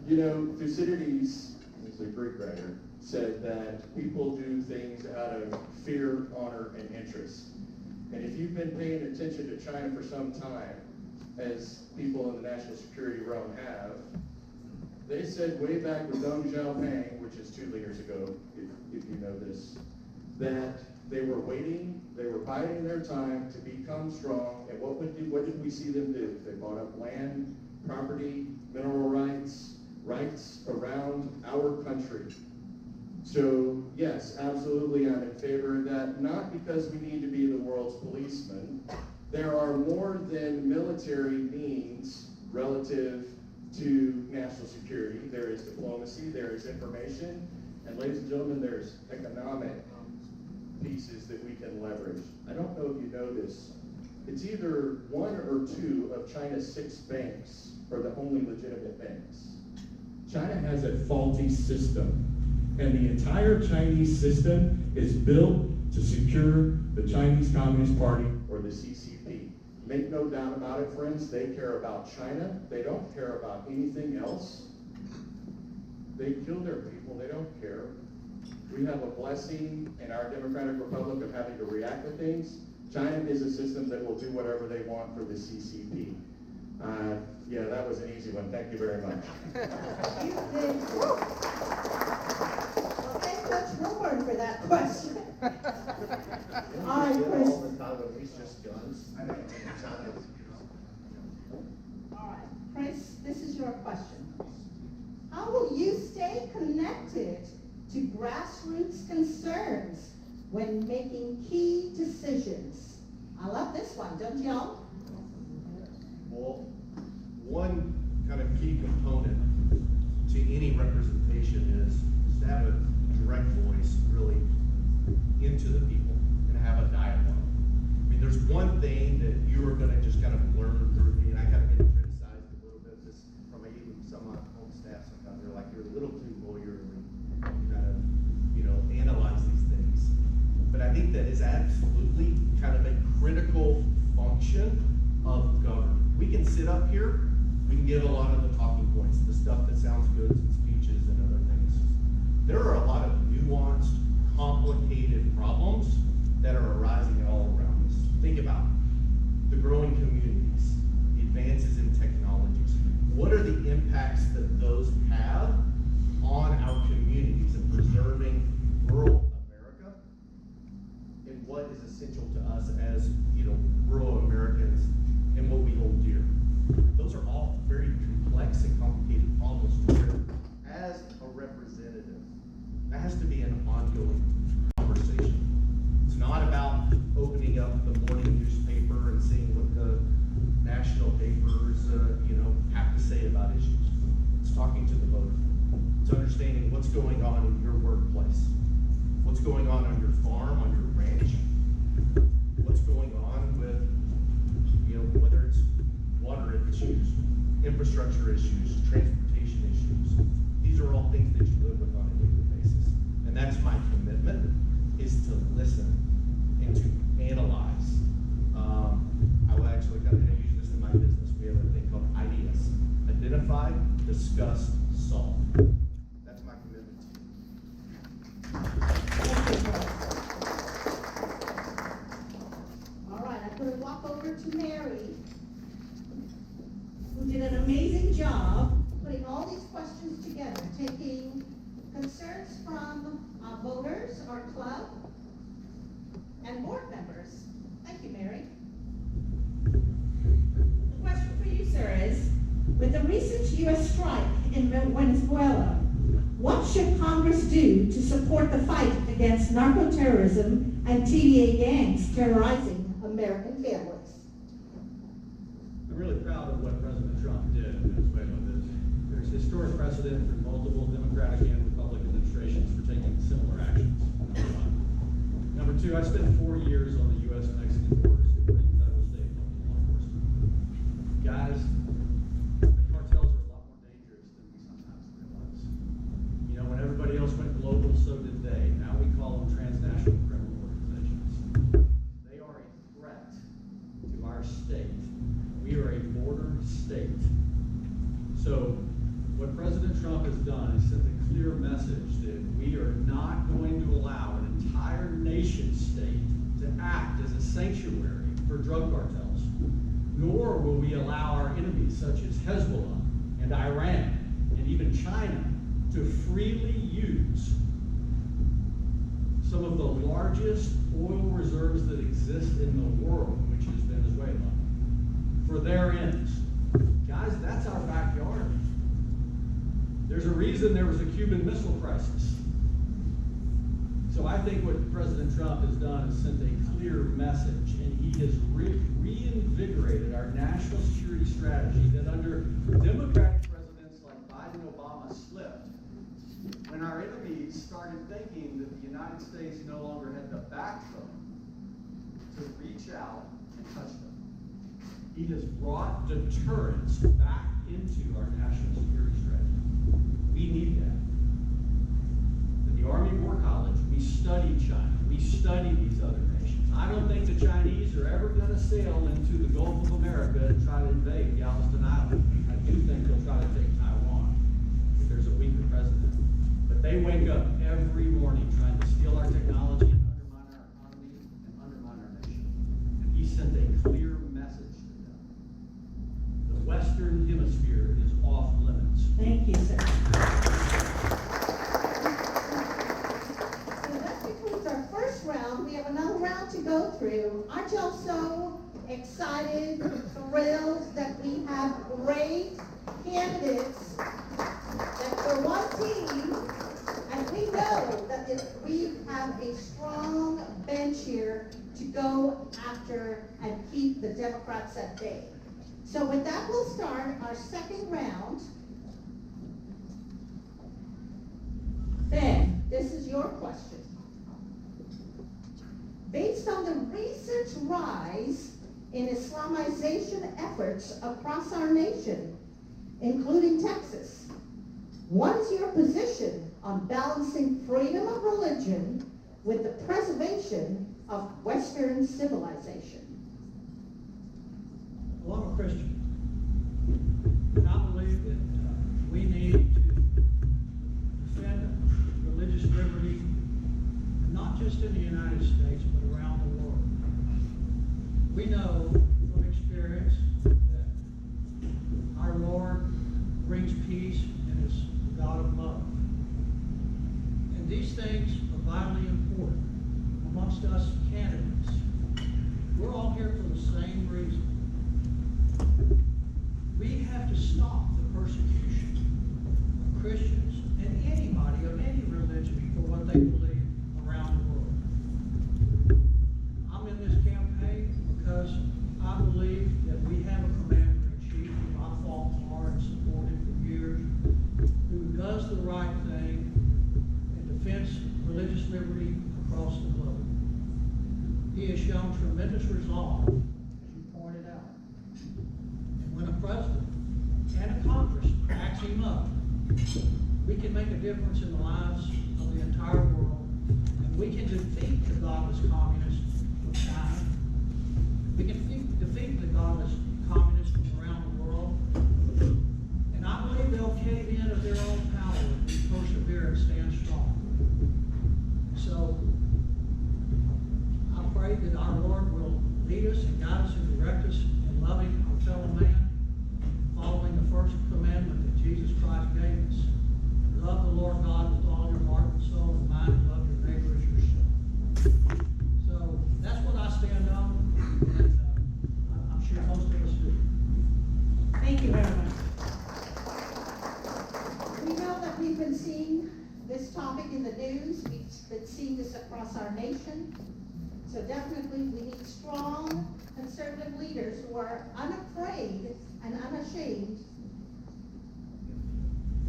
S11: You know, Thucydides, who's a Greek writer, said that people do things out of fear, honor, and interest. And if you've been paying attention to China for some time, as people in the national security realm have, they said way back with Deng Xiaoping, which is 2 years ago, if you know this, that they were waiting, they were biding their time to become strong, and what did we see them do? They bought up land, property, mineral rights around our country. So yes, absolutely I'm in favor of that, not because we need to be the world's policeman. There are more than military means relative to national security. There is diplomacy, there is information, and ladies and gentlemen, there's economic pieces that we can leverage. I don't know if you know this. It's either 1 or 2 of China's 6 banks are the only legitimate banks. China has a faulty system, and the entire Chinese system is built to secure the Chinese Communist Party or the CCP. Make no doubt about it, friends, they care about China. They don't care about anything else. They kill their people, they don't care. We have a blessing in our democratic republic of having to react to things. China is a system that will do whatever they want for the CCP. Yeah, that was an easy one. Thank you very much.
S1: Well, thank Coach Wilburn for that question. All right, Chris. All right, Chris, this is your question. How will you stay connected to grassroots concerns when making key decisions? I love this one, don't y'all?
S12: Well, one kind of key component to any representation is to have a direct voice really into the people and have a dialogue. I mean, there's one thing that you are going to just kind of learn through me, and I kind of get criticized a little bit this from even some of my own staff sometimes. They're like, you're a little too lawyerly, kind of, analyze these things. But I think that is absolutely kind of a critical function of government. We can sit up here, we can give a lot of the talking points, the stuff that sounds good in speeches and other things. There are a lot of nuanced, complicated problems that are arising all around us. Think about the growing communities, the advances in technologies. What are the impacts that those have on our communities and preserving rural America? And what is essential to us as, rural Americans and what we hold dear? Those are all very complex and complicated problems where, as a representative, that has to be an ongoing conversation. It's not about opening up the morning newspaper and seeing what the national papers, have to say about issues. It's talking to the voter. It's understanding what's going on in your workplace, what's going on your farm, on your ranch, what's going on with, whether it's water issues, infrastructure issues, transportation issues. These are all things that you live with on a daily basis. And that's my commitment, is to listen and to analyze. I will actually kind of use this in my business. We have a thing called IDS, identify, discuss, solve. That's my commitment to you.
S1: All right, I'm going to walk over to Mary,
S2: Who did an amazing job.
S1: putting all these questions together, taking concerns from our voters, our club, and board members. Thank you, Mary.
S2: The question for you, sir, is, with the recent U.S. strike in Venezuela, what should Congress do to support the fight against narco-terrorism and TVA gangs terrorizing
S1: American families?
S13: I'm really proud of what President Trump did in Venezuela. There's historic precedent for multiple Democratic and Republican administrations for taking similar actions. Number two, I spent 4 years on the U.S.-Mexican border supporting federal, state, and local law enforcement. Guys, the cartels are a lot more dangerous than we sometimes realize. You know, when everybody else went global, so did they. Now we call them transnational criminal organizations. They are a threat to our state. We are a border state. So what President Trump has done is sent a clear message that we are not going to allow an entire nation state to act as a sanctuary for drug cartels, nor will we allow our enemies such as Hezbollah and Iran and even China to freely use some of the largest oil reserves that exist in the world, which is Venezuela, for their ends. Guys, that's our backyard. There's a reason there was a Cuban Missile Crisis. So I think what President Trump has done is sent a clear message, and he has reinvigorated our national security strategy that under Democratic presidents like Biden and Obama slipped when our enemies started thinking that the United States no longer had the backbone to reach out and touch them. He has brought deterrence back into our national security strategy. We need that. At the Army War College, we study China. We study these other nations. I don't think the Chinese are ever going to sail into the Gulf of America and try to invade Galveston Island. I do think they'll try to take Taiwan if there's a weaker president. But they wake up every morning trying to steal our technology and undermine our economy and undermine our nation. And he sent a clear message to them. The Western Hemisphere is off limits.
S2: Thank you, sir.
S1: So that concludes our first round. We have another round to go through. Aren't y'all so excited, thrilled that we have great candidates that for one team, and we know that we have a strong bench here to go after and keep the Democrats at bay. So with that, we'll start our second round. Ben, this is your question. Based on the recent rise in Islamization efforts across our nation, including Texas, what is your position on balancing freedom of religion with the preservation of Western civilization?
S5: Well, I'm a Christian. I believe that we need to defend religious liberty, not just in the United States, but around the world. We know from experience that our Lord brings peace and is the God of love. And these things are vitally important amongst us candidates. We're all here for the same reason. We have to stop the persecution of Christians and anybody of any religion for what they believe around the world. I'm in this campaign because I believe that we have a commander-in-chief who I fought for and supported for years, who does the right thing and defends religious liberty across the globe. He has shown tremendous resolve, as you pointed out. And when a president and a Congress backs him up, we can make a difference in the lives of the entire world, and we can defeat the godless communists of China. We can defeat the godless communists from around the world. And I believe they'll cave in of their own power if we persevere and stand strong. So I pray that our Lord will lead us and guide us and direct us in loving our fellow man, following the first commandment that Jesus Christ gave us. Love the Lord God with all your heart and soul and mind, and love your neighbor as yourself. So that's what I stand on, and I'm sure most of us do.
S2: Thank you very much.
S1: We know that we've been seeing this topic in the news. We've been seeing this across our nation. So definitely we need strong conservative leaders who are unafraid and unashamed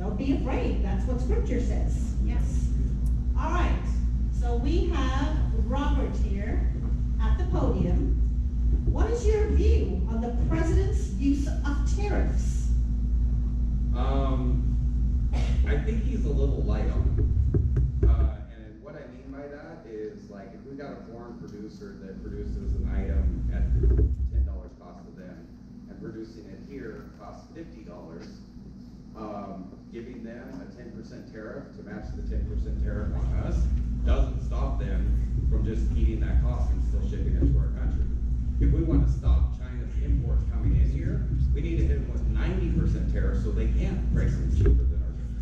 S2: Don't be afraid, that's what scripture says, yes. All right, so we have Robert here at the podium. What is your view on the president's use of tariffs?
S6: I think he's a little light on it. And what I mean by that is, like, if we got a foreign producer that produces an item at $10 cost to them, and producing it here costs $50, giving them a 10% tariff to match the 10% tariff on us doesn't stop them from just eating that cost and still shipping it to our country. If we want to stop China's imports coming in here, we need to hit them with 90% tariff so they can't price them cheaper than our goods.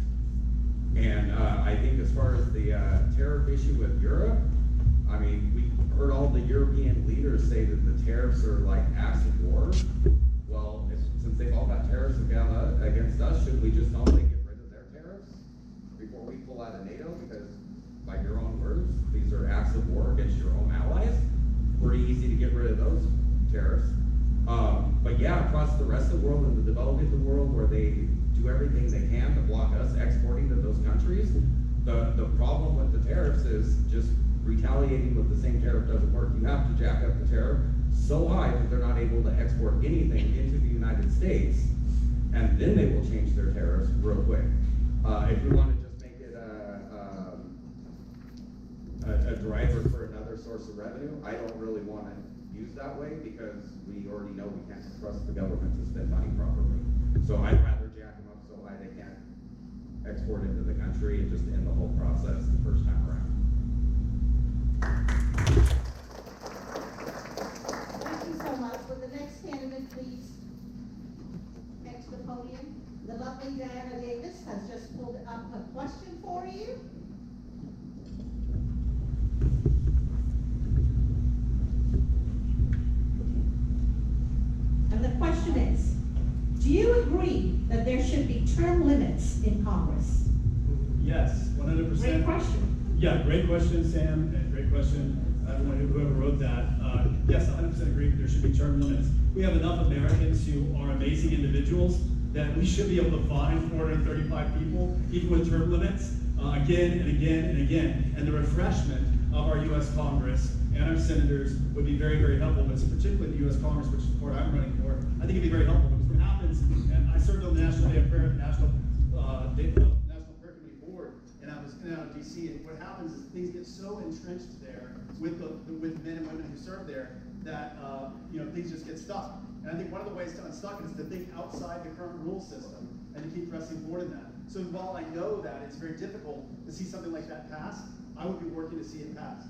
S6: And I think as far as the tariff issue with Europe, I mean, we heard all the European leaders say that the tariffs are like acts of war. Well, since they've all got tariffs against us, should we just normally get rid of their tariffs before we pull out of NATO? Because by your own words, these are acts of war against your own allies. Pretty easy to get rid of those tariffs. But yeah, across the rest of the world and the developing world where they do everything they can to block us exporting to those countries, the problem with the tariffs is just retaliating with the same tariff doesn't work. You have to jack up the tariff so high that they're not able to export anything into the United States, and then they will change their tariffs real quick. If you want to just make it a driver for another source of revenue, I don't really want to use that way because we already know we can't trust the government to spend money properly. So I'd rather jack them up so high they can't export into the country and just end the whole process the first time around.
S1: Thank you so much. Will the next candidate please head to the podium? The lovely Diana Davis has just pulled up a question for you.
S2: And the question is, do you agree that there should be term limits in Congress?
S8: Yes, 100%.
S2: Great question.
S8: Yeah, great question, Sam, and great question, everyone whoever wrote that. Yes, 100% agree that there should be term limits. We have enough Americans who are amazing individuals that we should be able to find 435 people, even with term limits, again and again and again. And the refreshment of our U.S. Congress and our senators would be very, very helpful, but particularly the U.S. Congress, which is the part I'm running for. I think it'd be very helpful because what happens, and I served on the National Day of Prayer, National Prayer Committee Board, and I was in and out of D.C., and what happens is things get so entrenched there with men and women who serve there that things just get stuck. And I think one of the ways to unstuck it is to think outside the current rule system and to keep pressing forward in that. So while I know that it's very difficult to see something like that pass, I would be working to see it pass.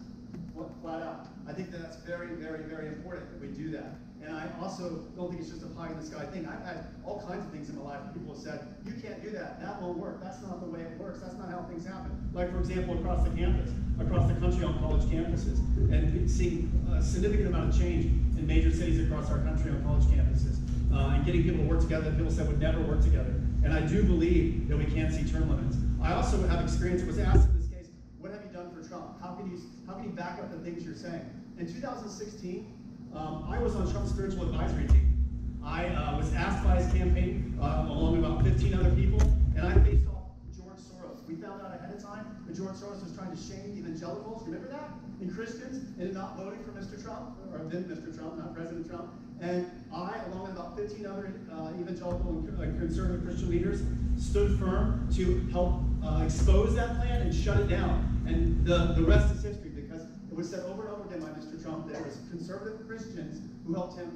S8: Flat out. I think that that's very, very, very important that we do that. And I also don't think it's just a pie in the sky thing. I've had all kinds of things in my life where people have said, you can't do that, that won't work, that's not the way it works, that's not how things happen. Like, for example, across the campus, across the country on college campuses, and seeing a significant amount of change in major cities across our country on college campuses, and getting people to work together that people said would never work together. And I do believe that we can see term limits. I also have experience, was asked in this case, what have you done for Trump? How can you back up the things you're saying? In 2016, I was on Trump's spiritual advisory team. I was asked by his campaign, along with about 15 other people, and I faced off George Soros. We found out ahead of time that George Soros was trying to shame evangelicals, remember that? And Christians, into not voting for Mr. Trump, or then Mr. Trump, not President Trump. And I, along with about 15 other evangelical and conservative Christian leaders, stood firm to help expose that plan and shut it down. And the rest is history, because it was said over and over again by Mr. Trump that it was conservative Christians who helped him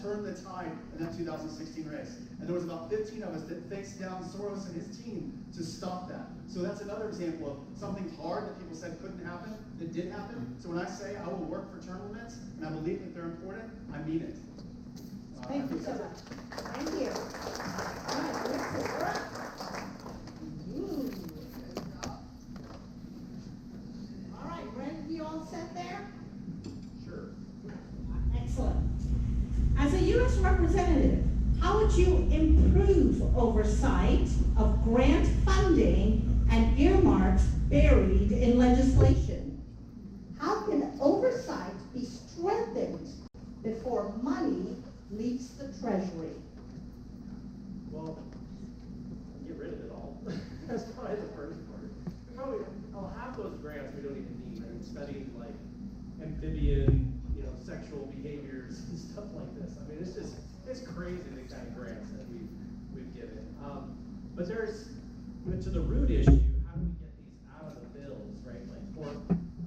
S8: turn the tide in that 2016 race. And there was about 15 of us that faced down Soros and his team to stop that. So that's another example of something hard that people said couldn't happen, that did happen. So when I say I will work for term limits, and I believe that they're important, I mean it.
S1: Thank you so much. Thank you. All right, Alexis, you're up. All right, Brent, you all set there?
S6: Sure.
S2: Excellent. As a U.S. representative, how would you improve oversight of grant funding and earmarks buried in legislation?
S1: How can oversight be strengthened before money leaves the treasury?
S11: Well, get rid of it all.
S9: it's crazy the kind of grants that we've given. But to the root issue, how do we get these out of the bills, right? Like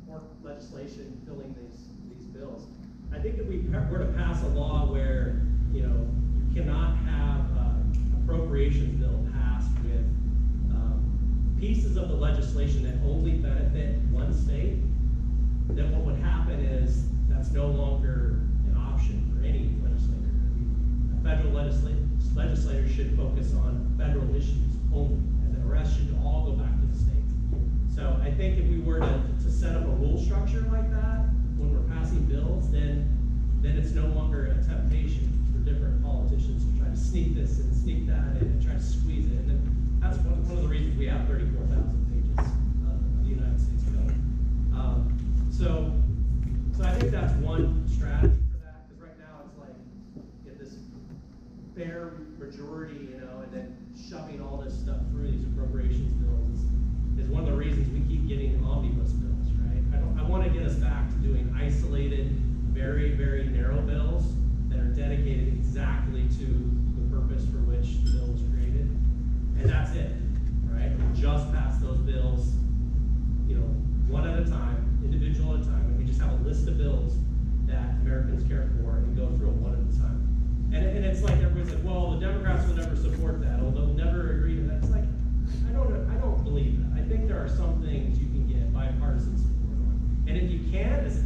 S9: pork legislation filling these bills. I think if we were to pass a law where, you cannot have appropriations bill passed with pieces of the legislation that only benefit one state, then what would happen is that's no longer an option for any legislator. A federal legislator should focus on federal issues only, and the rest should all go back to the states. So I think if we were to set up a rule structure like that when we're passing bills, then it's no longer a temptation for different politicians to try to sneak this and sneak that in and try to squeeze it. And that's one of the reasons we have 34,000 pages of the United States Code. So I think that's one strategy for that, because right now it's like get this bare majority, and then shoving all this stuff through these appropriations bills is one of the reasons we keep getting omnibus bills, right? I want to get us back to doing isolated, very, very narrow bills that are dedicated exactly to the purpose for which the bill was created. And that's it, right? We just pass those bills, one at a time, individual at a time, and we just have a list of bills that Americans care for and go through it one at a time. And it's like everybody's like, well, the Democrats will never support that, or they'll never agree to that. It's like, I don't believe that. I think there are some things you can get bipartisan support on. And if you can't, it's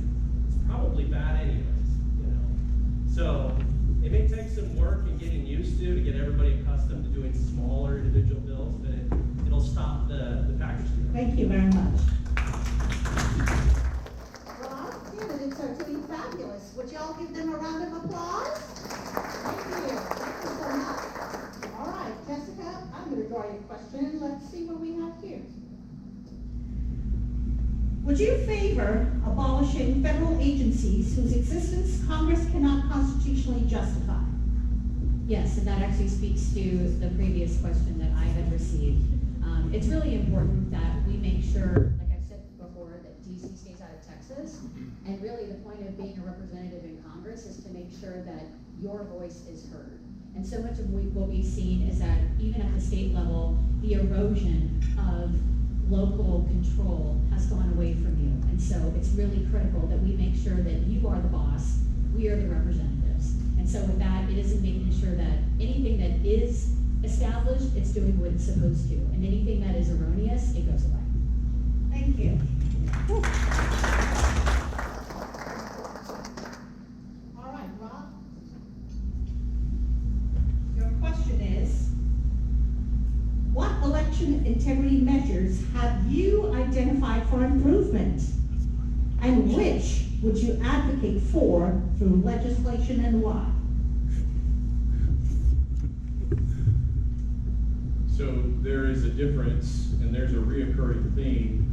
S9: probably bad anyways, So it may take some work and getting used to get everybody accustomed to doing smaller individual bills, but it'll stop the package deal.
S2: Thank you very much.
S1: Well, our candidates are doing fabulous. Would y'all give them a round of applause? Thank you. Thank you so much. All right, Jessica, I'm going to draw your question. Let's see what we have here.
S2: Would you favor abolishing federal agencies whose existence Congress cannot constitutionally justify?
S10: Yes, and that actually speaks to the previous question that I had received. It's really important that we make sure, like I've said before, that DC stays out of Texas. And really the point of being a representative in Congress is to make sure that your voice is heard. And so much of what we've seen is that even at the state level, the erosion of local control has gone away from you. And so it's really critical that we make sure that you are the boss, we are the representatives. And so with that, it is making sure that anything that is established, it's doing what it's supposed to. And anything that is erroneous, it goes away.
S2: Thank you.
S1: All right, Rob.
S2: Your question is, what election integrity measures have you identified for improvement? And which would you advocate for through legislation and why?
S6: So there is a difference, and there's a reoccurring theme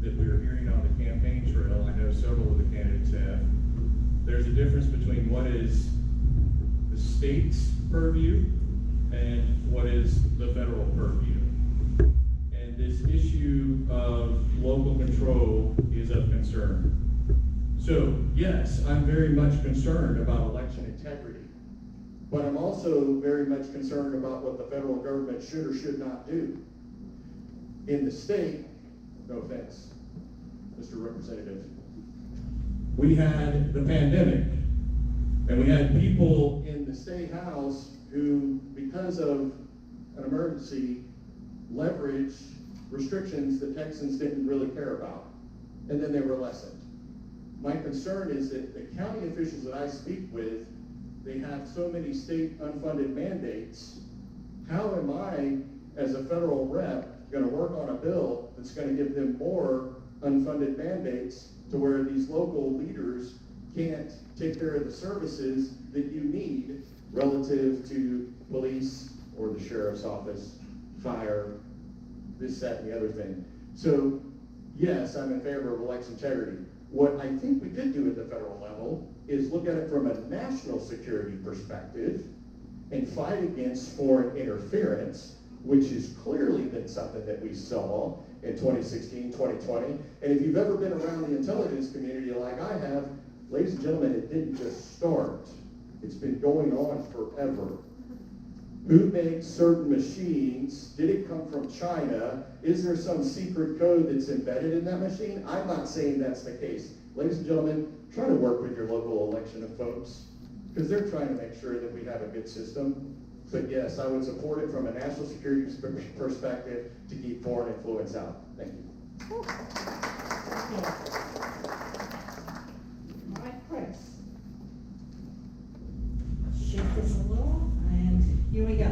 S6: that we are hearing on the campaign trail. I know several of the candidates have. There's a difference between what is the state's purview and what is the federal purview. And this issue of local control is of concern. So yes, I'm very much concerned about election integrity. But I'm also very much concerned about what the federal government should or should not do. In the state, no offense, Mr. Representative, we had the pandemic, and we had people in the state house who, because of an emergency, leveraged restrictions that Texans didn't really care about, and then they were lessened. My concern is that the county officials that I speak with, they have so many state unfunded mandates. How am I, as a federal rep, going to work on a bill that's going to give them more unfunded mandates to where these local leaders can't take care of the services that you need relative to police or the sheriff's office, fire, this, that, and the other thing. So, yes, I'm in favor of election integrity. What I think we could do at the federal level is look at it from a national security perspective and fight against foreign interference, which has clearly been something that we saw in 2016, 2020. And if you've ever been around the intelligence community like I have, ladies and gentlemen, it didn't just start
S11: It's been going on forever. Who makes certain machines? Did it come from China? Is there some secret code that's embedded in that machine? I'm not saying that's the case. Ladies and gentlemen, try to work with your local election folks, because they're trying to make sure that we have a good system. But yes, I would support it from a national security perspective to keep foreign influence out. Thank you.
S1: All right, Chris.
S2: Shift this a little, and here we go.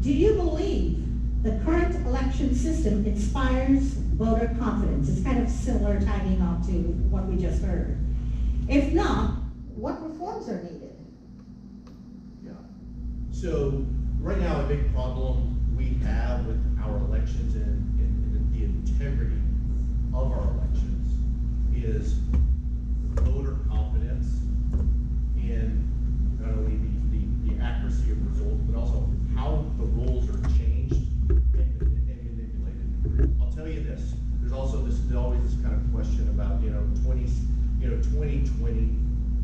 S2: Do you believe the current election system inspires voter confidence? It's kind of similar, tagging on to what we just heard. If not, what reforms are needed?
S12: Yeah. So right now, a big problem we have with our elections and the integrity of our elections is voter confidence in not only the accuracy of results, but also how the rules are changed and manipulated. I'll tell you this, there's also always this kind of question about, 2020,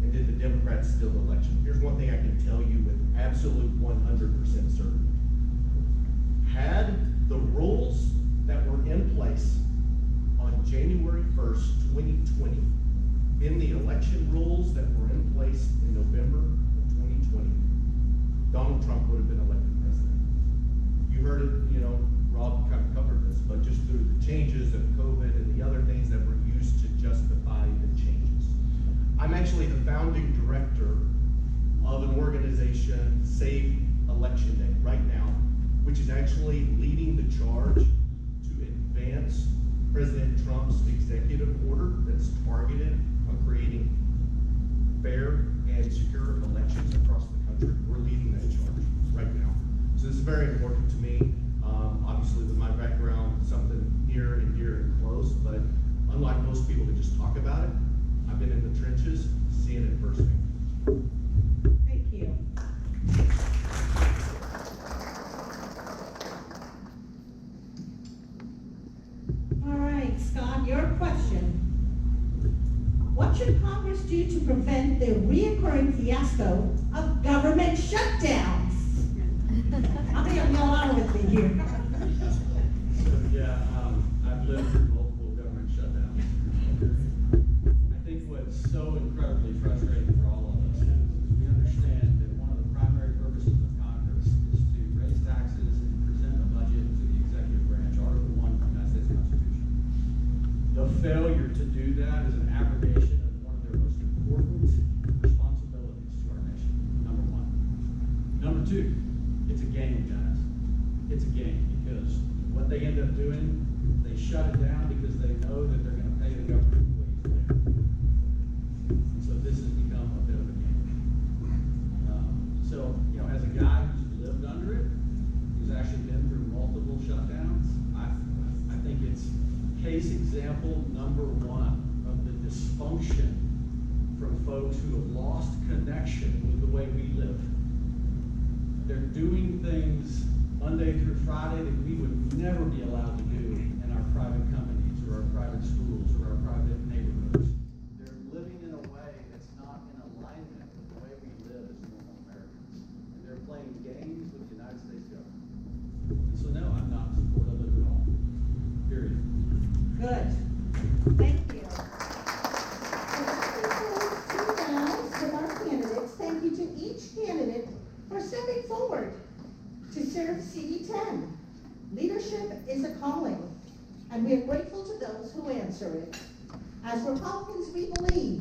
S12: and did the Democrats steal the election? Here's one thing I can tell you with absolute 100% certainty. Had the rules that were in place on January 1st, 2020, been the election rules that were in place in November of 2020, Donald Trump would have been elected president. You heard it, Rob kind of covered this, but just through the changes of COVID and the other things that were used to justify the changes. I'm actually the founding director of an organization, Save Election Day, right now, which is actually leading the charge to advance President Trump's executive order that's targeted on creating fair and secure elections across the country. We're leading that charge right now. So this is very important to me. Obviously with my background, something near and dear and close, but unlike most people that just talk about it, I've been in the trenches, seeing it firsthand.
S2: Thank you. All right, Scott, your question. What should Congress do to prevent the reoccurring fiasco of government shutdowns? How many of y'all are with me here?
S13: So, yeah, I've lived through multiple government shutdowns. I think what's so incredibly frustrating for all of us is we understand that one of the primary purposes of Congress is to raise taxes and present a budget to the executive branch, Article 1 of the United States Constitution. The failure to do that is an abrogation of one of their most important responsibilities to our nation, number one. Number two, it's a game, guys. It's a game, because what they end up doing, they shut it down because they know that they're going to pay the government employees later. And so this has become a bit of a game. So, as a guy who's lived under it, who's actually been through multiple shutdowns, I think it's case example number one of the dysfunction from folks who have lost connection with the way we live. They're doing things Monday through Friday that we would never be allowed to do in our private companies or our private schools or our private neighborhoods. They're living in a way that's not in alignment with the way we live as normal Americans. And they're playing games with the United States government. And so no, I'm not supportive of it at all. Period.
S2: Good. Thank you.
S1: With our candidates, thank you to each candidate for stepping forward to serve CD10. Leadership is a calling, and we are grateful to those who answer it. As Republicans, we believe